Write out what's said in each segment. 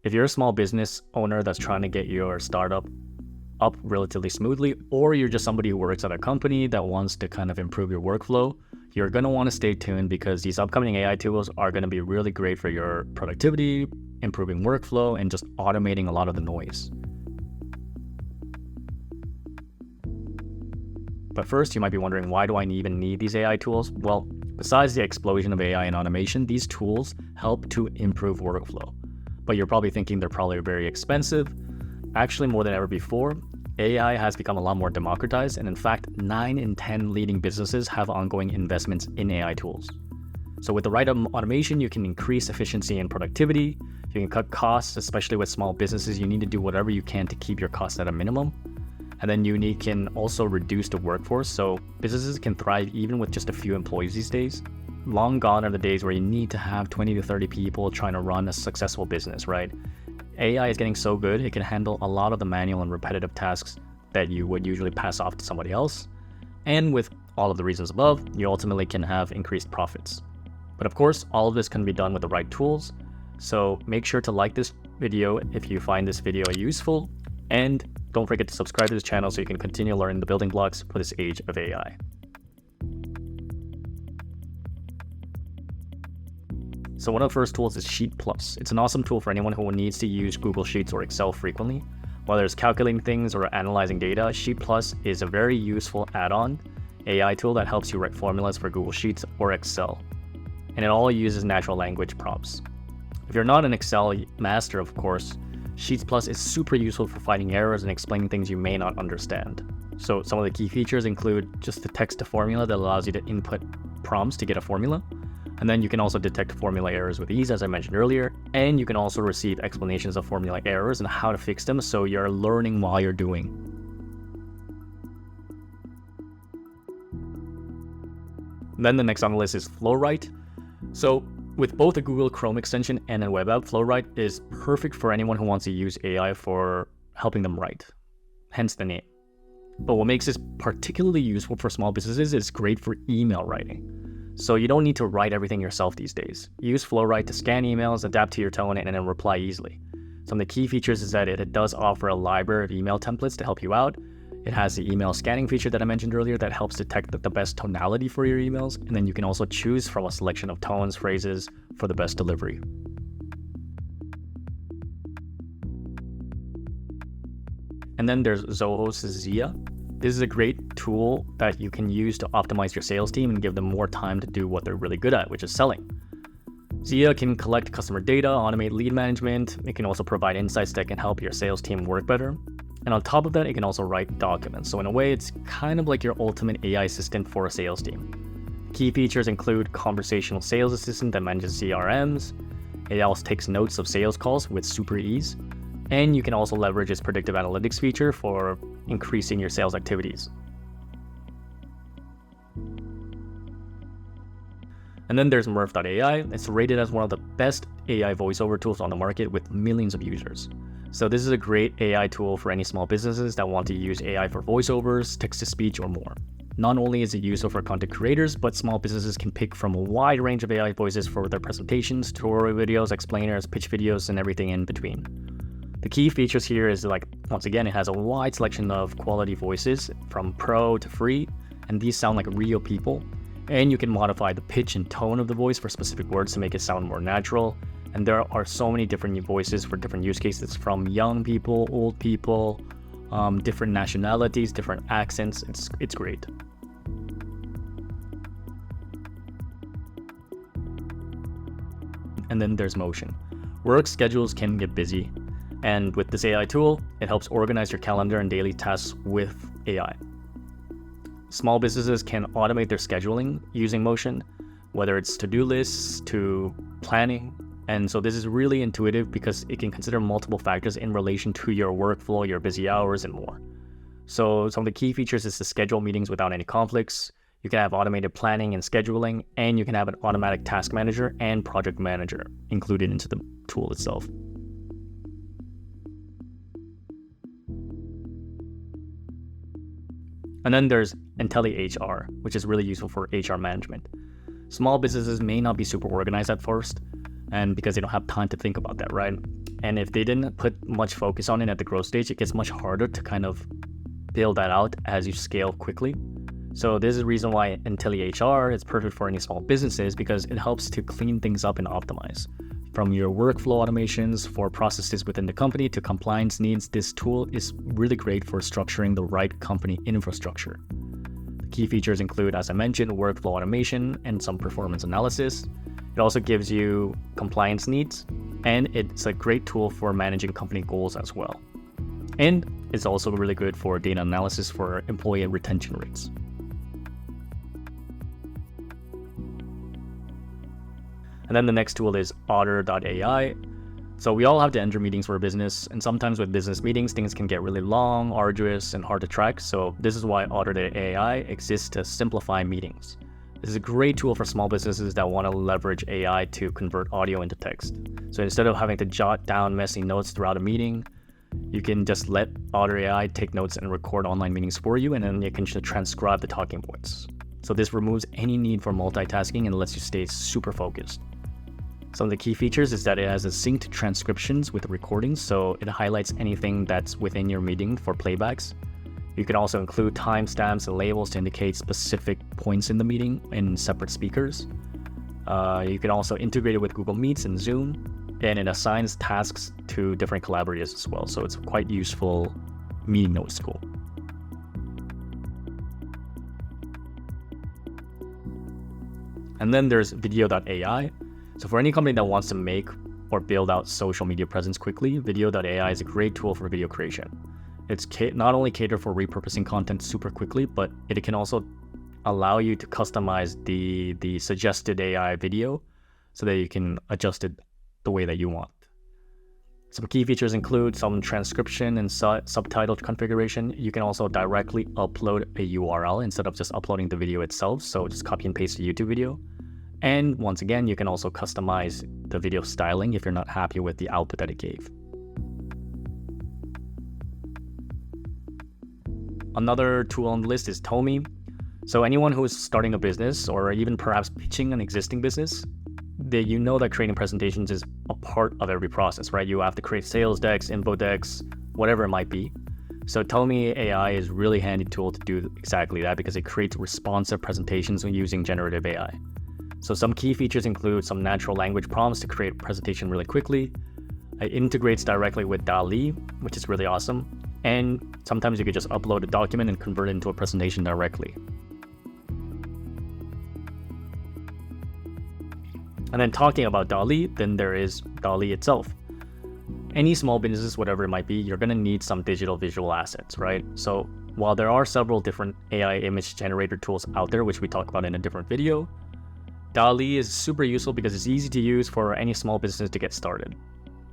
If you're a small business owner that's trying to get your startup up relatively smoothly, or you're just somebody who works at a company that wants to kind of improve your workflow, you're going to want to stay tuned because these upcoming AI tools are going to be really great for your productivity, improving workflow, and just automating a lot of the noise. But first, you might be wondering, why do I even need these AI tools? Well, besides the explosion of AI and automation, these tools help to improve workflow. But you're probably thinking they're probably very expensive. Actually, more than ever before, AI has become a lot more democratized, and in fact, 9 in 10 leading businesses have ongoing investments in AI tools. So with the right automation, you can increase efficiency and productivity, you can cut costs, especially with small businesses. You need to do whatever you can to keep your costs at a minimum. And then you can also reduce the workforce, so businesses can thrive even with just a few employees these days. Long gone are the days where you need to have 20 to 30 people trying to run a successful business, right? AI is getting so good, it can handle a lot of the manual and repetitive tasks that you would usually pass off to somebody else. And with all of the reasons above, you ultimately can have increased profits. But of course, all of this can be done with the right tools. So make sure to like this video if you find this video useful, and don't forget to subscribe to this channel so you can continue learning the building blocks for this age of AI. So one of the first tools is Sheet Plus. It's an awesome tool for anyone who needs to use Google Sheets or Excel frequently. Whether it's calculating things or analyzing data, Sheet Plus is a very useful add-on AI tool that helps you write formulas for Google Sheets or Excel. And it all uses natural language prompts. If you're not an Excel master, of course, Sheets Plus is super useful for finding errors and explaining things you may not understand. So some of the key features include just the text to formula that allows you to input prompts to get a formula. And then you can also detect formula errors with ease, as I mentioned earlier. And you can also receive explanations of formula errors and how to fix them, so you're learning while you're doing. Then the next on the list is Flowrite. So with both a Google Chrome extension and a web app, Flowrite is perfect for anyone who wants to use AI for helping them write, hence the name. But what makes this particularly useful for small businesses is it's great for email writing. So you don't need to write everything yourself these days. Use Flowrite to scan emails, adapt to your tone, and then reply easily. Some of the key features is that it does offer a library of email templates to help you out. It has the email scanning feature that I mentioned earlier that helps detect the best tonality for your emails, and then you can also choose from a selection of tones, phrases for the best delivery. And then there's Zoho's Zia. This is a great tool that you can use to optimize your sales team and give them more time to do what they're really good at, which is selling. Zia can collect customer data, automate lead management. It can also provide insights that can help your sales team work better. And on top of that, it can also write documents. So in a way, it's kind of like your ultimate AI assistant for a sales team. Key features include conversational sales assistant that manages CRMs. It also takes notes of sales calls with super ease. And you can also leverage its predictive analytics feature for increasing your sales activities. And then there's Murf.ai. It's rated as one of the best AI voiceover tools on the market with millions of users. So this is a great AI tool for any small businesses that want to use AI for voiceovers, text-to-speech, or more. Not only is it useful for content creators, but small businesses can pick from a wide range of AI voices for their presentations, tutorial videos, explainers, pitch videos, and everything in between. The key features here is, like, once again, it has a wide selection of quality voices from pro to free, and these sound like real people. And you can modify the pitch and tone of the voice for specific words to make it sound more natural. And there are so many different voices for different use cases, from young people, old people, different nationalities, different accents. It's great. And then there's Motion. Work schedules can get busy. And with this AI tool, it helps organize your calendar and daily tasks with AI. Small businesses can automate their scheduling using Motion, whether it's to-do lists to planning. And so this is really intuitive because it can consider multiple factors in relation to your workflow, your busy hours, and more. So some of the key features is to schedule meetings without any conflicts. You can have automated planning and scheduling, and you can have an automatic task manager and project manager included into the tool itself. And then there's IntelliHR, which is really useful for HR management. Small businesses may not be super organized at first, and because they don't have time to think about that, right? And if they didn't put much focus on it at the growth stage, it gets much harder to kind of build that out as you scale quickly. So this is the reason why IntelliHR is perfect for any small businesses, because it helps to clean things up and optimize. From your workflow automations for processes within the company to compliance needs, this tool is really great for structuring the right company infrastructure. The key features include, as I mentioned, workflow automation and some performance analysis. It also gives you compliance needs, and it's a great tool for managing company goals as well. And it's also really good for data analysis for employee retention rates. And then the next tool is Otter.ai. So we all have to enter meetings for a business, and sometimes with business meetings, things can get really long, arduous, and hard to track. So this is why Otter.ai exists to simplify meetings. This is a great tool for small businesses that want to leverage AI to convert audio into text. So instead of having to jot down messy notes throughout a meeting, you can just let Otter.ai take notes and record online meetings for you, and then you can just transcribe the talking points. So this removes any need for multitasking and lets you stay super focused. Some of the key features is that it has a synced transcriptions with recordings, so it highlights anything that's within your meeting for playbacks. You can also include timestamps and labels to indicate specific points in the meeting in separate speakers. You can also integrate it with Google Meets and Zoom, and it assigns tasks to different collaborators as well, so it's quite useful meeting notes tool. And then there's Vidyo.ai. So for any company that wants to make or build out social media presence quickly, Vidyo.ai is a great tool for video creation. It's not only cater for repurposing content super quickly, but it can also allow you to customize the suggested AI video so that you can adjust it the way that you want. Some key features include some transcription and subtitle configuration. You can also directly upload a URL instead of just uploading the video itself. So just copy and paste the YouTube video. And once again, you can also customize the video styling if you're not happy with the output that it gave. Another tool on the list is Tome. So anyone who is starting a business or even perhaps pitching an existing business, you know that creating presentations is a part of every process, right? You have to create sales decks, info decks, whatever it might be. So Tome AI is a really handy tool to do exactly that because it creates responsive presentations when using generative AI. So some key features include some natural language prompts to create a presentation really quickly. It integrates directly with DALL-E, which is really awesome. And sometimes you could just upload a document and convert it into a presentation directly. And then talking about DALL-E, then there is DALL-E itself. Any small businesses, whatever it might be, you're going to need some digital visual assets, right? So while there are several different AI image generator tools out there, which we talk about in a different video, DALL-E is super useful because it's easy to use for any small business to get started.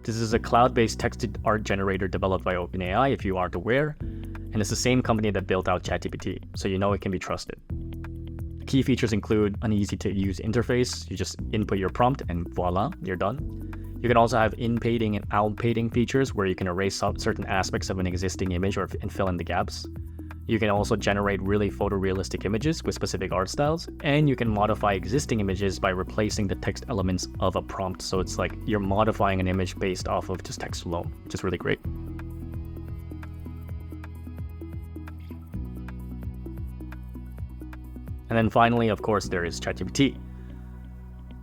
This is a cloud-based texted art generator developed by OpenAI, if you aren't aware, and it's the same company that built out ChatGPT, so you know it can be trusted. Key features include an easy-to-use interface. You just input your prompt and voila, you're done. You can also have in-painting and out-painting features where you can erase certain aspects of an existing image and fill in the gaps. You can also generate really photorealistic images with specific art styles, and you can modify existing images by replacing the text elements of a prompt. So it's like you're modifying an image based off of just text alone, which is really great. And then finally, of course, there is ChatGPT.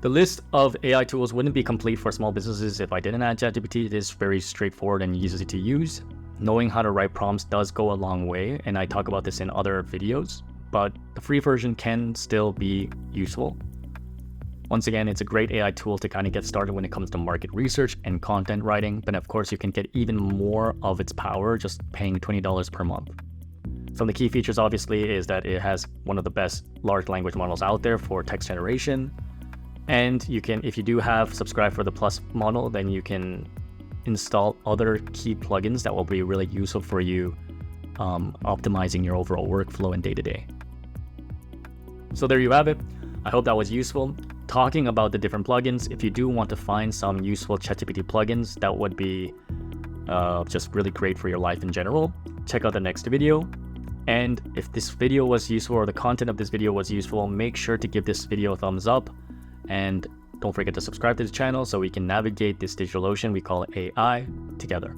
The list of AI tools wouldn't be complete for small businesses if I didn't add ChatGPT. It is very straightforward and easy to use. Knowing how to write prompts does go a long way, and I talk about this in other videos, but the free version can still be useful. Once again, it's a great AI tool to kind of get started when it comes to market research and content writing, but of course you can get even more of its power just paying $20 per month. Some of the key features obviously is that it has one of the best large language models out there for text generation, and you can, if you do have subscribe for the Plus model, then you can install other key plugins that will be really useful for you optimizing your overall workflow and day-to-day. So there you have it. I hope that was useful. Talking about the different plugins, if you do want to find some useful ChatGPT plugins that would be just really great for your life in general, check out the next video. And if this video was useful or the content of this video was useful, make sure to give this video a thumbs up and Don't forget to subscribe to the channel so we can navigate this digital ocean we call AI together.